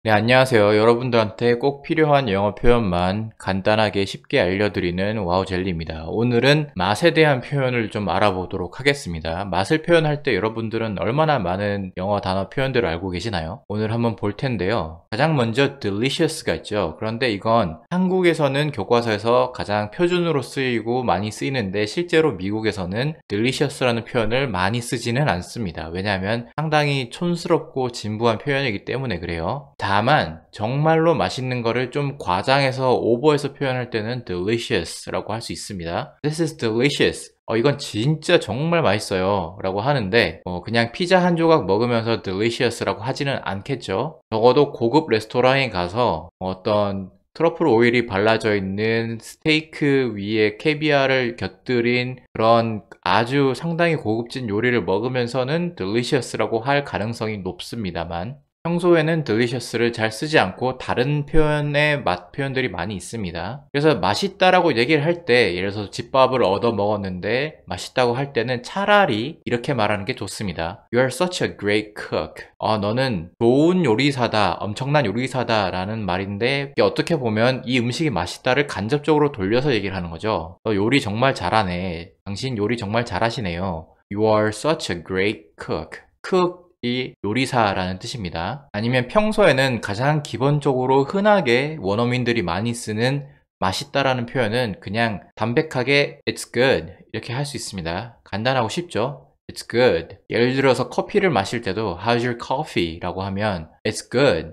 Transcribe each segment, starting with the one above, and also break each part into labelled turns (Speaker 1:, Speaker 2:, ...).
Speaker 1: 네, 안녕하세요. 여러분들한테 꼭 필요한 영어 표현만 간단하게 쉽게 알려드리는 와우젤리입니다. 오늘은 맛에 대한 표현을 좀 알아보도록 하겠습니다. 맛을 표현할 때 여러분들은 얼마나 많은 영어 단어 표현들을 알고 계시나요? 오늘 한번 볼 텐데요. 가장 먼저 delicious가 있죠. 그런데 이건 한국에서는 교과서에서 가장 표준으로 쓰이고 많이 쓰이는데 실제로 미국에서는 delicious라는 표현을 많이 쓰지는 않습니다. 왜냐하면 상당히 촌스럽고 진부한 표현이기 때문에 그래요. 다만 정말로 맛있는 거를 좀 과장해서 오버해서 표현할 때는 delicious라고 할 수 있습니다. This is delicious. 이건 진짜 정말 맛있어요 라고 하는데 그냥 피자 한 조각 먹으면서 delicious라고 하지는 않겠죠. 적어도 고급 레스토랑에 가서 어떤 트러플 오일이 발라져 있는 스테이크 위에 캐비아를 곁들인 그런 아주 상당히 고급진 요리를 먹으면서는 delicious라고 할 가능성이 높습니다만 평소에는 delicious를 잘 쓰지 않고 다른 표현의 맛 표현들이 많이 있습니다. 그래서 맛있다라고 얘기를 할 때 예를 들어서 집밥을 얻어 먹었는데 맛있다고 할 때는 차라리 이렇게 말하는 게 좋습니다. You are such a great cook. 너는 좋은 요리사다, 엄청난 요리사다 라는 말인데 이게 어떻게 보면 이 음식이 맛있다를 간접적으로 돌려서 얘기를 하는 거죠. 너 요리 정말 잘하네. 당신 요리 정말 잘하시네요. You are such a great cook. cook 이 요리사라는 뜻입니다. 아니면 평소에는 가장 기본적으로 흔하게 원어민들이 많이 쓰는 맛있다라는 표현은 그냥 담백하게 It's good 이렇게 할 수 있습니다. 간단하고 쉽죠? It's good. 예를 들어서 커피를 마실 때도 How's your coffee? 라고 하면 It's good.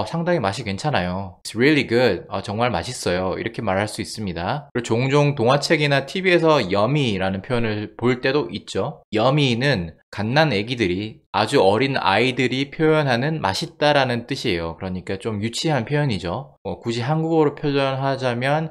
Speaker 1: 상당히 맛이 괜찮아요. It's really good. 정말 맛있어요. 이렇게 말할 수 있습니다. 그리고 종종 동화책이나 TV에서 yummy라는 표현을 볼 때도 있죠. yummy는 갓난 애기들이 아주 어린 아이들이 표현하는 맛있다라는 뜻이에요. 그러니까 좀 유치한 표현이죠. 굳이 한국어로 표현하자면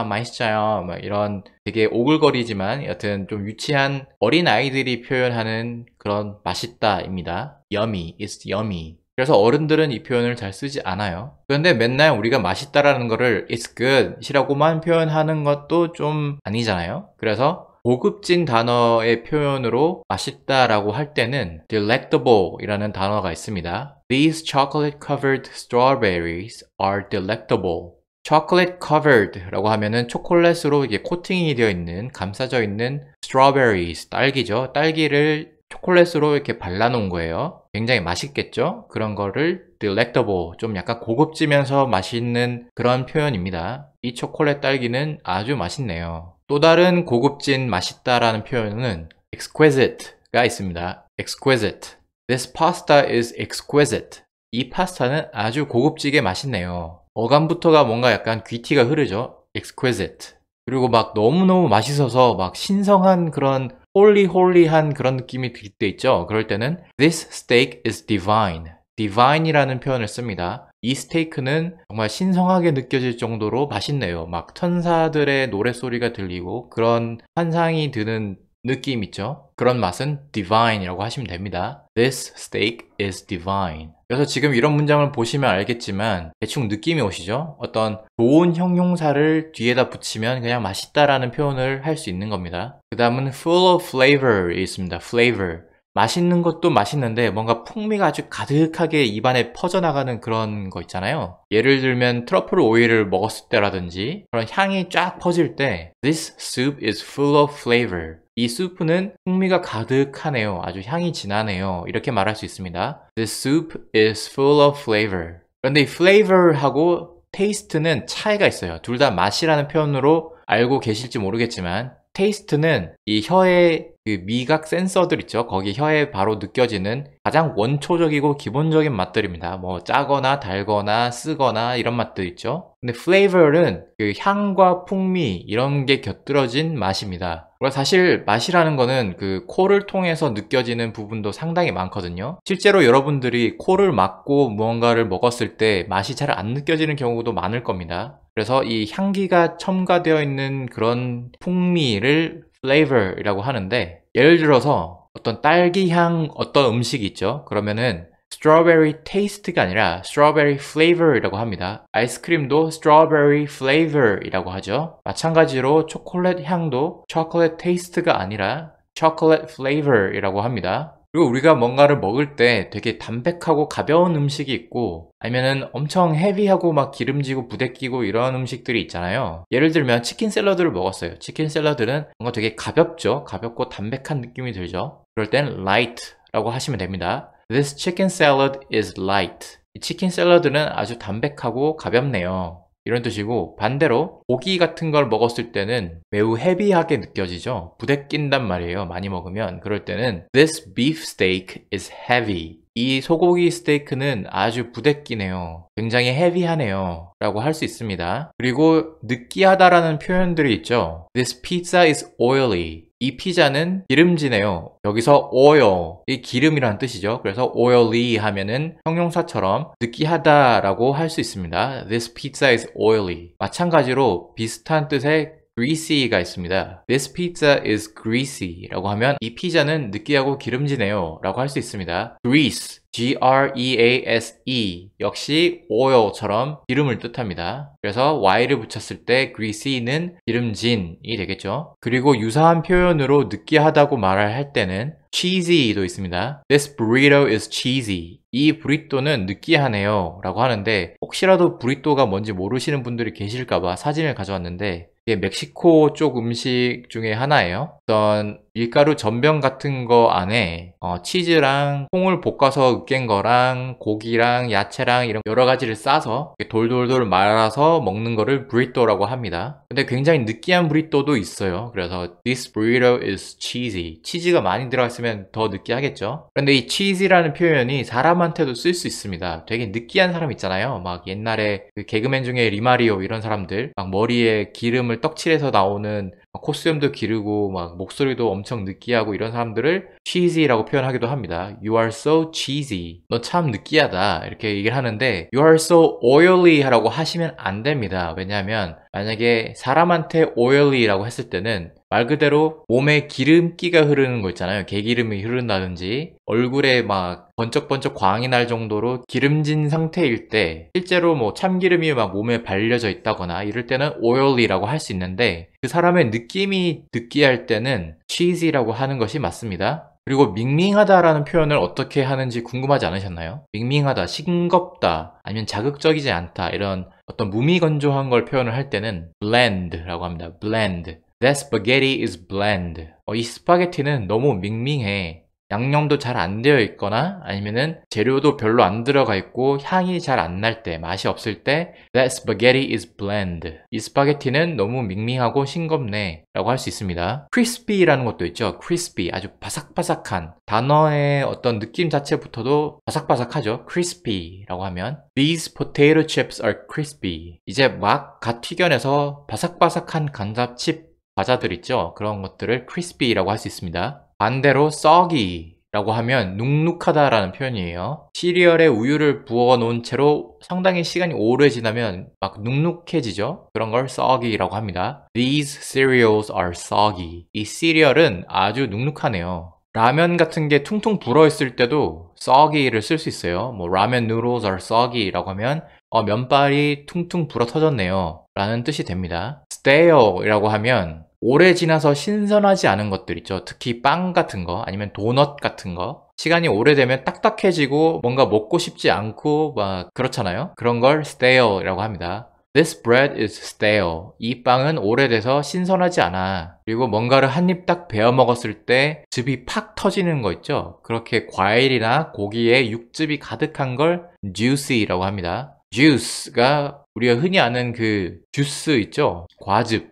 Speaker 1: 맛있어요. 막 이런 되게 오글거리지만 여튼 좀 유치한 어린 아이들이 표현하는 그런 맛있다입니다. Yummy, it's yummy. 그래서 어른들은 이 표현을 잘 쓰지 않아요. 그런데 맨날 우리가 맛있다라는 거를 it's good 이라고만 표현하는 것도 좀 아니잖아요. 그래서 고급진 단어의 표현으로 맛있다라고 할 때는 delectable 이라는 단어가 있습니다. These chocolate covered strawberries are delectable. chocolate covered 라고 하면은 초콜릿으로 이게 코팅이 되어 있는, 감싸져 있는 strawberries, 딸기죠. 딸기를 초콜릿으로 이렇게 발라놓은 거예요. 굉장히 맛있겠죠? 그런 거를 delectable, 좀 약간 고급지면서 맛있는 그런 표현입니다. 이 초콜릿 딸기는 아주 맛있네요. 또 다른 고급진 맛있다라는 표현은 exquisite가 있습니다. exquisite. This pasta is exquisite. 이 파스타는 아주 고급지게 맛있네요. 어감부터가 뭔가 약간 귀티가 흐르죠? exquisite. 그리고 막 너무너무 맛있어서 막 신성한 그런 홀리홀리한 그런 느낌이 들 때 있죠? 그럴 때는 This steak is divine. divine이라는 표현을 씁니다. 이 스테이크는 정말 신성하게 느껴질 정도로 맛있네요. 막 천사들의 노랫소리가 들리고 그런 환상이 드는 느낌 있죠? 그런 맛은 divine이라고 하시면 됩니다. This steak is divine. 그래서 지금 이런 문장을 보시면 알겠지만 대충 느낌이 오시죠? 어떤 좋은 형용사를 뒤에다 붙이면 그냥 맛있다라는 표현을 할 수 있는 겁니다. 그 다음은 full of flavor이 있습니다. flavor. 맛있는 것도 맛있는데 뭔가 풍미가 아주 가득하게 입안에 퍼져나가는 그런 거 있잖아요. 예를 들면 트러플 오일을 먹었을 때라든지 그런 향이 쫙 퍼질 때 This soup is full of flavor. 이 수프는 풍미가 가득하네요. 아주 향이 진하네요. 이렇게 말할 수 있습니다. This soup is full of flavor. 그런데 이 flavor하고 taste는 차이가 있어요. 둘 다 맛이라는 표현으로 알고 계실지 모르겠지만 테이스트는 이 혀의 그 미각 센서들 있죠. 거기 혀에 바로 느껴지는 가장 원초적이고 기본적인 맛들입니다. 뭐 짜거나 달거나 쓰거나 이런 맛들 있죠. 근데 flavor는 그 향과 풍미 이런 게 곁들여진 맛입니다. 그리고 사실 맛이라는 거는 그 코를 통해서 느껴지는 부분도 상당히 많거든요. 실제로 여러분들이 코를 막고 무언가를 먹었을 때 맛이 잘 안 느껴지는 경우도 많을 겁니다. 그래서 이 향기가 첨가되어 있는 그런 풍미를 flavor이라고 하는데 예를 들어서 어떤 딸기향 어떤 음식이 있죠. 그러면은 strawberry taste가 아니라 strawberry flavor이라고 합니다. 아이스크림도 strawberry flavor이라고 하죠. 마찬가지로 초콜릿 향도 chocolate taste가 아니라 chocolate flavor이라고 합니다. 그리고 우리가 뭔가를 먹을 때 되게 담백하고 가벼운 음식이 있고 아니면은 엄청 헤비하고 막 기름지고 부대끼고 이런 음식들이 있잖아요. 예를 들면 치킨 샐러드를 먹었어요. 치킨 샐러드는 뭔가 되게 가볍죠. 가볍고 담백한 느낌이 들죠. 그럴 땐 light라고 하시면 됩니다. This chicken salad is light. 이 치킨 샐러드는 아주 담백하고 가볍네요. 이런 뜻이고 반대로 고기 같은 걸 먹었을 때는 매우 헤비하게 느껴지죠. 부대낀단 말이에요. 많이 먹으면. 그럴 때는 This beef steak is heavy. 이 소고기 스테이크는 아주 부대끼네요. 굉장히 헤비하네요. 라고 할 수 있습니다. 그리고 느끼하다라는 표현들이 있죠. This pizza is oily. 이 피자는 기름지네요. 여기서 oil, 이 기름이라는 뜻이죠. 그래서 oily 하면은 형용사처럼 느끼하다라고 할 수 있습니다. This pizza is oily. 마찬가지로 비슷한 뜻의 greasy가 있습니다. This pizza is greasy 라고 하면 이 피자는 느끼하고 기름지네요 라고 할 수 있습니다. Grease, G-R-E-A-S-E 역시 oil처럼 기름을 뜻합니다. 그래서 y를 붙였을 때 greasy는 기름진이 되겠죠. 그리고 유사한 표현으로 느끼하다고 말을 할 때는 cheesy도 있습니다. This burrito is cheesy. 이 브리또는 느끼하네요 라고 하는데 혹시라도 브리또가 뭔지 모르시는 분들이 계실까봐 사진을 가져왔는데 이게 멕시코 쪽 음식 중에 하나예요. 어떤 밀가루 전병 같은 거 안에 치즈랑 콩을 볶아서 으깬 거랑 고기랑 야채랑 이런 여러 가지를 싸서 돌돌돌 말아서 먹는 거를 브리또라고 합니다. 근데 굉장히 느끼한 브리또도 있어요. 그래서 This burrito is cheesy. 치즈가 많이 들어갔으면 더 느끼하겠죠. 그런데 이 cheesy라는 표현이 사람한테도 쓸 수 있습니다. 되게 느끼한 사람 있잖아요. 막 옛날에 그 개그맨 중에 리마리오 이런 사람들 막 머리에 기름을 떡칠해서 나오는 콧수염도 기르고 막 목소리도 엄청 느끼하고 이런 사람들을 cheesy라고 표현하기도 합니다. You are so cheesy. 너 참 느끼하다. 이렇게 얘기를 하는데 You are so oily 라고 하시면 안 됩니다. 왜냐하면 만약에 사람한테 oily라고 했을 때는 말 그대로 몸에 기름기가 흐르는 거 있잖아요. 개기름이 흐른다든지 얼굴에 막 번쩍번쩍 광이 날 정도로 기름진 상태일 때 실제로 뭐 참기름이 막 몸에 발려져 있다거나 이럴 때는 oily라고 할 수 있는데 그 사람의 느낌이 느끼할 때는 cheesy라고 하는 것이 맞습니다. 그리고 밍밍하다라는 표현을 어떻게 하는지 궁금하지 않으셨나요? 밍밍하다, 싱겁다, 아니면 자극적이지 않다 이런 어떤 무미건조한 걸 표현을 할 때는 bland라고 합니다. bland. That spaghetti is bland. 이 스파게티는 너무 밍밍해. 양념도 잘 안 되어 있거나 아니면은 재료도 별로 안 들어가 있고 향이 잘 안 날 때, 맛이 없을 때 That spaghetti is bland. 이 스파게티는 너무 밍밍하고 싱겁네 라고 할 수 있습니다. crispy라는 것도 있죠. crispy, 아주 바삭바삭한 단어의 어떤 느낌 자체부터도 바삭바삭하죠. crispy라고 하면 These potato chips are crispy. 이제 막 갓 튀겨내서 바삭바삭한 감자칩 과자들 있죠. 그런 것들을 crispy라고 할 수 있습니다. 반대로 soggy라고 하면 눅눅하다라는 표현이에요. 시리얼에 우유를 부어 놓은 채로 상당히 시간이 오래 지나면 막 눅눅해지죠. 그런 걸 soggy라고 합니다. These cereals are soggy. 이 시리얼은 아주 눅눅하네요. 라면 같은 게 퉁퉁 불어있을 때도 soggy를 쓸 수 있어요. 뭐 ramen noodles are soggy라고 하면 면발이 퉁퉁 불어 터졌네요 라는 뜻이 됩니다. stale이라고 하면 오래 지나서 신선하지 않은 것들 있죠. 특히 빵 같은 거 아니면 도넛 같은 거 시간이 오래되면 딱딱해지고 뭔가 먹고 싶지 않고 막 그렇잖아요. 그런 걸 stale이라고 합니다. This bread is stale. 이 빵은 오래돼서 신선하지 않아. 그리고 뭔가를 한 입 딱 베어 먹었을 때 즙이 팍 터지는 거 있죠. 그렇게 과일이나 고기에 육즙이 가득한 걸 juicy라고 합니다. juice가 우리가 흔히 아는 그 주스 있죠. 과즙,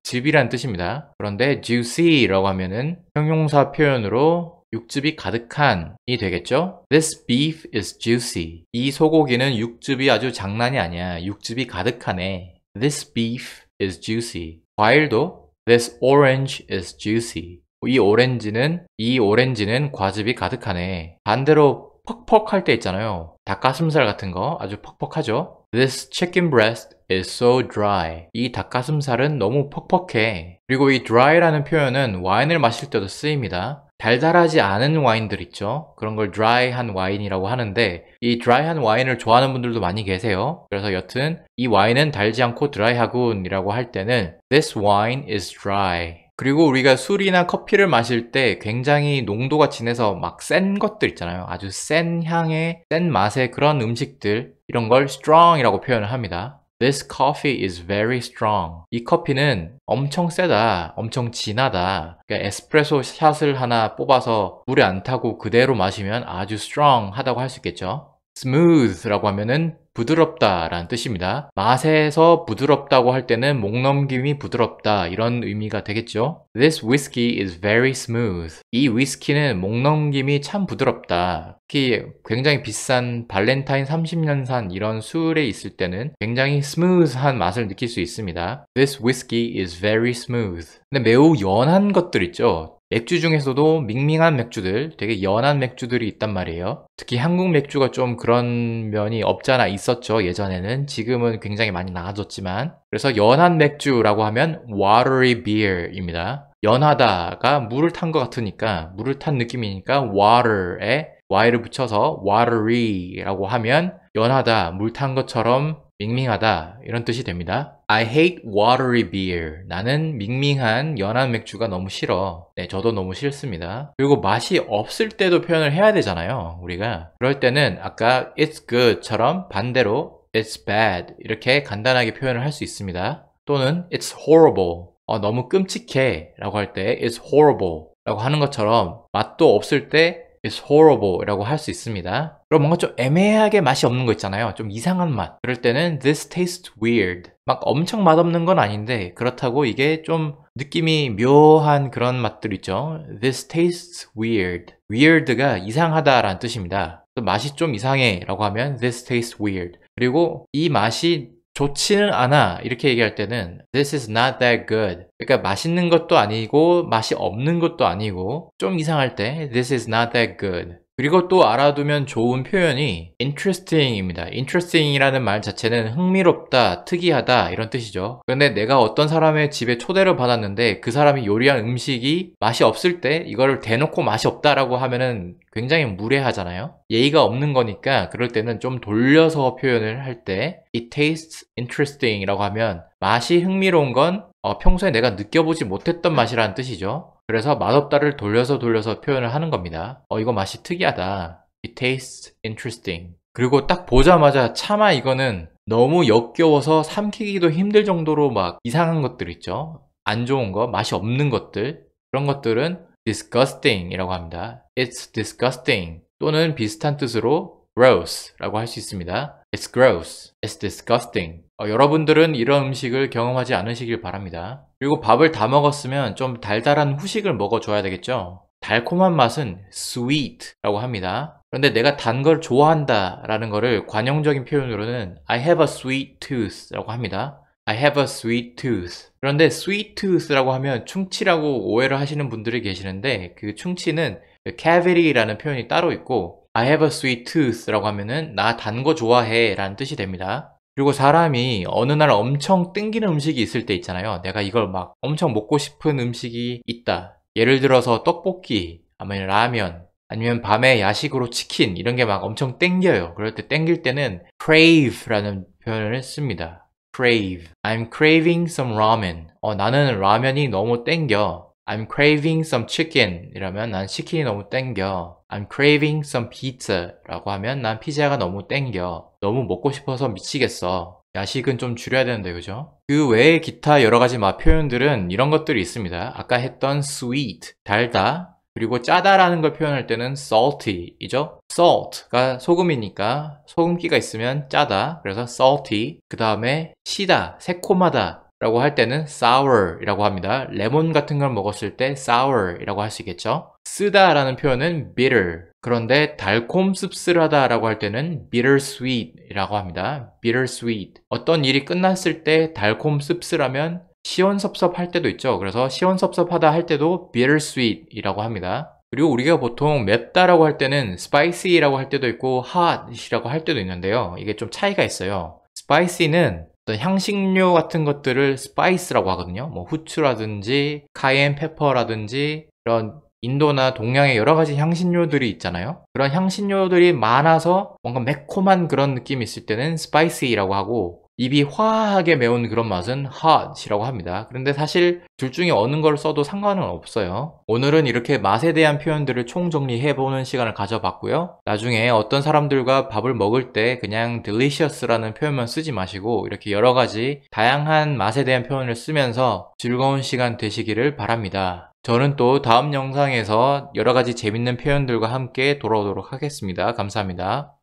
Speaker 1: 즙이란 뜻입니다. 그런데 juicy라고 하면은 형용사 표현으로 육즙이 가득한이 되겠죠? This beef is juicy. 이 소고기는 육즙이 아주 장난이 아니야. 육즙이 가득하네. This beef is juicy. 과일도 This orange is juicy. 이 오렌지는 과즙이 가득하네. 반대로 퍽퍽할 때 있잖아요. 닭가슴살 같은 거 아주 퍽퍽하죠? This chicken breast is so dry. 이 닭가슴살은 너무 퍽퍽해. 그리고 이 dry라는 표현은 와인을 마실 때도 쓰입니다. 달달하지 않은 와인들 있죠. 그런 걸 dry한 와인이라고 하는데 이 dry한 와인을 좋아하는 분들도 많이 계세요. 그래서 여튼 이 와인은 달지 않고 드라이하군이라고 할 때는 This wine is dry. 그리고 우리가 술이나 커피를 마실 때 굉장히 농도가 진해서 막 센 것들 있잖아요. 아주 센 향의, 센 맛의 그런 음식들, 이런 걸 strong이라고 표현을 합니다. This coffee is very strong. 이 커피는 엄청 세다, 엄청 진하다. 그러니까 에스프레소 샷을 하나 뽑아서 물에 안 타고 그대로 마시면 아주 strong 하다고 할 수 있겠죠. smooth라고 하면은 부드럽다 라는 뜻입니다. 맛에서 부드럽다고 할 때는 목넘김이 부드럽다 이런 의미가 되겠죠. This whiskey is very smooth. 이 위스키는 목넘김이 참 부드럽다. 특히 굉장히 비싼 발렌타인 30년산 이런 술에 있을 때는 굉장히 스무스한 맛을 느낄 수 있습니다. This whiskey is very smooth. 근데 매우 연한 것들 있죠. 맥주 중에서도 밍밍한 맥주들, 되게 연한 맥주들이 있단 말이에요. 특히 한국 맥주가 좀 그런 면이 없잖아 있었죠, 예전에는. 지금은 굉장히 많이 나아졌지만. 그래서 연한 맥주라고 하면 watery beer입니다. 연하다가 물을 탄 것 같으니까, 물을 탄 느낌이니까 water에 y를 붙여서 watery라고 하면 연하다, 물 탄 것처럼 밍밍하다 이런 뜻이 됩니다. I hate watery beer. 나는 밍밍한 연한 맥주가 너무 싫어. 네, 저도 너무 싫습니다. 그리고 맛이 없을 때도 표현을 해야 되잖아요, 우리가. 그럴 때는 아까 it's good처럼 반대로 it's bad 이렇게 간단하게 표현을 할 수 있습니다. 또는 it's horrible. 너무 끔찍해 라고 할 때 it's horrible 라고 하는 것처럼 맛도 없을 때 It's horrible 라고 할 수 있습니다. 그럼 뭔가 좀 애매하게 맛이 없는 거 있잖아요. 좀 이상한 맛. 그럴 때는 This tastes weird. 막 엄청 맛없는 건 아닌데 그렇다고 이게 좀 느낌이 묘한 그런 맛들 있죠. This tastes weird. weird가 이상하다 라는 뜻입니다. 맛이 좀 이상해 라고 하면 This tastes weird. 그리고 이 맛이 좋지는 않아 이렇게 얘기할 때는 This is not that good. 그러니까 맛있는 것도 아니고 맛이 없는 것도 아니고 좀 이상할 때 This is not that good. 그리고 또 알아두면 좋은 표현이 interesting입니다. interesting이라는 말 자체는 흥미롭다, 특이하다 이런 뜻이죠. 그런데 내가 어떤 사람의 집에 초대를 받았는데 그 사람이 요리한 음식이 맛이 없을 때 이거를 대놓고 맛이 없다라고 하면은 굉장히 무례하잖아요. 예의가 없는 거니까 그럴 때는 좀 돌려서 표현을 할 때 It tastes interesting 이라고 하면 맛이 흥미로운 건 평소에 내가 느껴보지 못했던 맛이라는 뜻이죠. 그래서 맛없다를 돌려서 표현을 하는 겁니다. 이거 맛이 특이하다. It tastes interesting. 그리고 딱 보자마자 차마 이거는 너무 역겨워서 삼키기도 힘들 정도로 막 이상한 것들 있죠. 안 좋은 거, 맛이 없는 것들. 그런 것들은 disgusting 이라고 합니다. It's disgusting. 또는 비슷한 뜻으로 gross 라고 할 수 있습니다. It's gross. It's disgusting. 여러분들은 이런 음식을 경험하지 않으시길 바랍니다. 그리고 밥을 다 먹었으면 좀 달달한 후식을 먹어줘야 되겠죠. 달콤한 맛은 sweet 라고 합니다. 그런데 내가 단 걸 좋아한다 라는 거를 관용적인 표현으로는 I have a sweet tooth 라고 합니다. I have a sweet tooth. 그런데 sweet tooth라고 하면 충치라고 오해를 하시는 분들이 계시는데 그 충치는 cavity라는 표현이 따로 있고 I have a sweet tooth라고 하면은 나 단 거 좋아해 라는 뜻이 됩니다. 그리고 사람이 어느 날 엄청 땡기는 음식이 있을 때 있잖아요. 내가 이걸 막 엄청 먹고 싶은 음식이 있다. 예를 들어서 떡볶이, 아니면 라면, 아니면 밤에 야식으로 치킨 이런 게 막 엄청 땡겨요. 그럴 때 땡길 때는 crave라는 표현을 씁니다. crave. I'm craving some ramen. 나는 라면이 너무 땡겨. I'm craving some chicken 이라면 난 치킨이 너무 땡겨. I'm craving some pizza 라고 하면 난 피자가 너무 땡겨. 너무 먹고 싶어서 미치겠어. 야식은 좀 줄여야 되는데 그죠? 그 외에 기타 여러 가지 맛 표현들은 이런 것들이 있습니다. 아까 했던 sweet, 달다. 그리고 짜다라는 걸 표현할 때는 salty이죠? salt가 소금이니까 소금기가 있으면 짜다. 그래서 salty. 그 다음에 시다, 새콤하다. 라고 할 때는 sour 이라고 합니다. 레몬 같은 걸 먹었을 때 sour 이라고 할 수 있겠죠. 쓰다 라는 표현은 bitter. 그런데 달콤 씁쓸하다 라고 할 때는 bittersweet 이라고 합니다. bittersweet. 어떤 일이 끝났을 때 달콤 씁쓸하면 시원섭섭할 때도 있죠. 그래서 시원섭섭하다 할 때도 bittersweet 이라고 합니다. 그리고 우리가 보통 맵다라고 할 때는 spicy라고 할 때도 있고 hot이라고 할 때도 있는데요. 이게 좀 차이가 있어요. spicy는 어떤 향신료 같은 것들을 스파이스라고 하거든요. 뭐 후추라든지 카이엔 페퍼라든지 이런 인도나 동양의 여러 가지 향신료들이 있잖아요. 그런 향신료들이 많아서 뭔가 매콤한 그런 느낌이 있을 때는 스파이시라고 하고 입이 화하게 매운 그런 맛은 hot이라고 합니다. 그런데 사실 둘 중에 어느 걸 써도 상관은 없어요. 오늘은 이렇게 맛에 대한 표현들을 총정리해보는 시간을 가져봤고요. 나중에 어떤 사람들과 밥을 먹을 때 그냥 delicious라는 표현만 쓰지 마시고 이렇게 여러 가지 다양한 맛에 대한 표현을 쓰면서 즐거운 시간 되시기를 바랍니다. 저는 또 다음 영상에서 여러 가지 재밌는 표현들과 함께 돌아오도록 하겠습니다. 감사합니다.